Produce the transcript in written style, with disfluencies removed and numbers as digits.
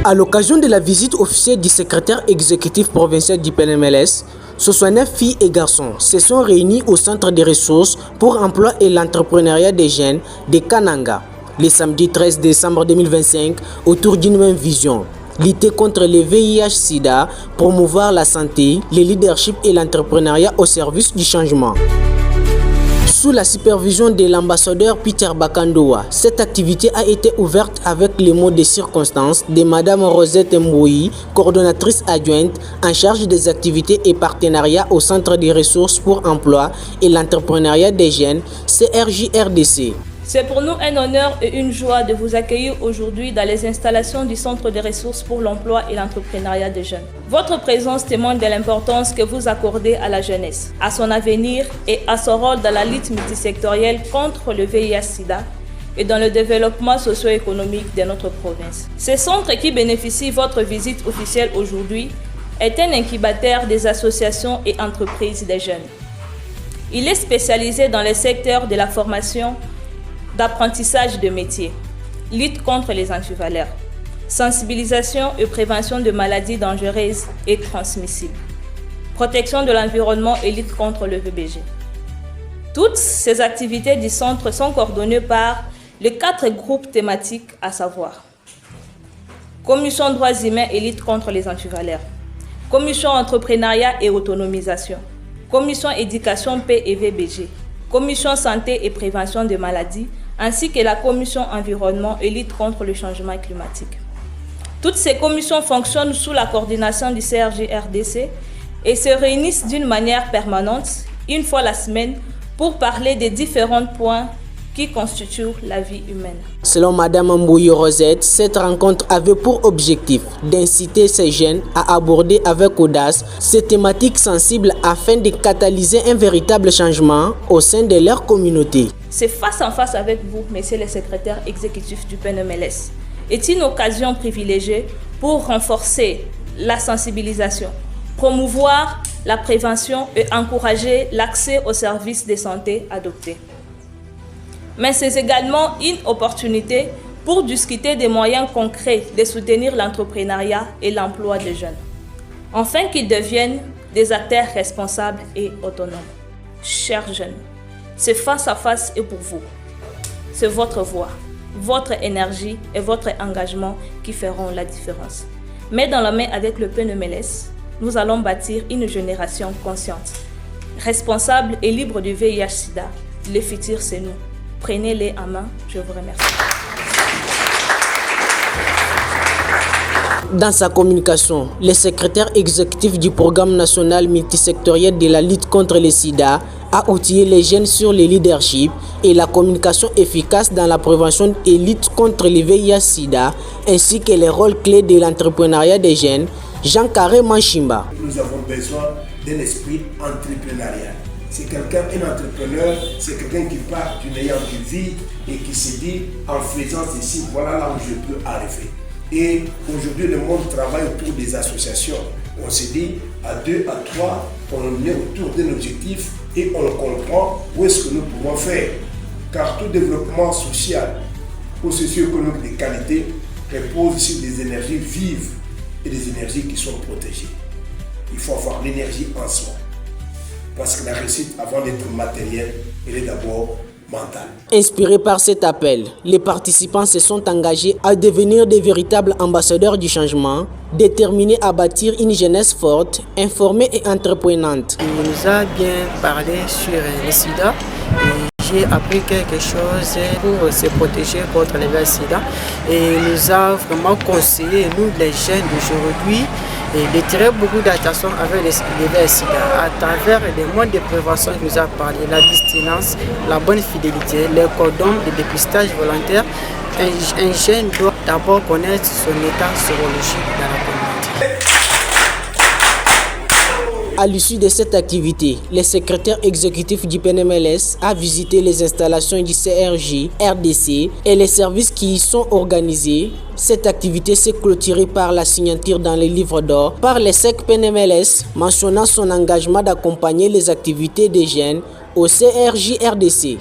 À l'occasion de la visite officielle du secrétaire exécutif provincial du PNMLS, 69 filles et garçons se sont réunis au Centre de ressources pour l'emploi et l'entrepreneuriat des jeunes de Kananga, le samedi 13 décembre 2025, autour d'une même vision: lutter contre le VIH-Sida, promouvoir la santé, le leadership et l'entrepreneuriat au service du changement. Sous la supervision de l'ambassadeur Peter Bakandoa, cette activité a été ouverte avec les mots de circonstance de Madame Rosette Mboui, coordonnatrice adjointe en charge des activités et partenariats au Centre de ressources pour l'emploi et l'entrepreneuriat des jeunes, CRJ-RDC. C'est pour nous un honneur et une joie de vous accueillir aujourd'hui dans les installations du Centre de ressources pour l'emploi et l'entrepreneuriat des jeunes. Votre présence témoigne de l'importance que vous accordez à la jeunesse, à son avenir et à son rôle dans la lutte multisectorielle contre le VIH-Sida et dans le développement socio-économique de notre province. Ce centre qui bénéficie de votre visite officielle aujourd'hui est un incubateur des associations et entreprises des jeunes. Il est spécialisé dans les secteurs de la formation, d'apprentissage de métiers, lutte contre les antivaleurs, sensibilisation et prévention de maladies dangereuses et transmissibles, protection de l'environnement et lutte contre le VBG. Toutes ces activités du centre sont coordonnées par les 4 groupes thématiques, à savoir Commission droits humains et lutte contre les antivaleurs, Commission entrepreneuriat et autonomisation, Commission éducation paix et VBG, Commission santé et prévention de maladies, ainsi que la Commission environnement et lutte contre le changement climatique. Toutes ces commissions fonctionnent sous la coordination du CRJ-RDC et se réunissent d'une manière permanente, une fois la semaine, pour parler des différents points qui constituent la vie humaine. Selon Madame Mboui Rosette, cette rencontre avait pour objectif d'inciter ces jeunes à aborder avec audace ces thématiques sensibles afin de catalyser un véritable changement au sein de leur communauté. C'est face en face avec vous, Monsieur le secrétaire exécutif du PNMLS, est une occasion privilégiée pour renforcer la sensibilisation, promouvoir la prévention et encourager l'accès aux services de santé adoptés. Mais c'est également une opportunité pour discuter des moyens concrets de soutenir l'entrepreneuriat et l'emploi des jeunes, afin qu'ils deviennent des acteurs responsables et autonomes. Chers jeunes, c'est face à face et pour vous. C'est votre voix, votre énergie et votre engagement qui feront la différence. Mais dans la main avec le PNMLS, nous allons bâtir une génération consciente, responsable et libre du VIH-Sida. Le futur, c'est nous. Prenez-les en main. Je vous remercie. Dans sa communication, le secrétaire exécutif du programme national multisectoriel de la lutte contre le sida a outillé les jeunes sur le leadership et la communication efficace dans la prévention et lutte contre le VIH-Sida, ainsi que les rôles clés de l'entrepreneuriat des jeunes. Jean-Carré Manchimba. Nous avons besoin d'un esprit entrepreneurial. C'est quelqu'un, un entrepreneur, c'est quelqu'un qui part d'une ayant de vie et qui se dit, en faisant ceci, voilà là où je peux arriver. Et aujourd'hui, le monde travaille autour des associations. On se dit, à 2, à 3, on est autour d'un objectif et on comprend où est-ce que nous pouvons faire. Car tout développement social ou socio-économique de qualité repose sur des énergies vives et des énergies qui sont protégées. Il faut avoir l'énergie en soi. Parce que la réussite, avant d'être matérielle, elle est d'abord mentale. Inspirés par cet appel, les participants se sont engagés à devenir des véritables ambassadeurs du changement, déterminés à bâtir une jeunesse forte, informée et entreprenante. Il nous a bien parlé sur le sida. J'ai appris quelque chose pour se protéger contre le VIH-Sida et il nous a vraiment conseillé, nous les jeunes d'aujourd'hui, de tirer beaucoup d'attention avec le VIH-Sida à travers les moyens de prévention qu'il nous a parlé, l'abstinence, la bonne fidélité, les cordons, le dépistage volontaire. Un jeune doit d'abord connaître son état sérologique dans la communauté. À l'issue de cette activité, le secrétaire exécutif du PNMLS a visité les installations du CRJ-RDC et les services qui y sont organisés. Cette activité s'est clôturée par la signature dans le livre d'or par le SEC PNMLS, mentionnant son engagement d'accompagner les activités des jeunes au CRJ-RDC.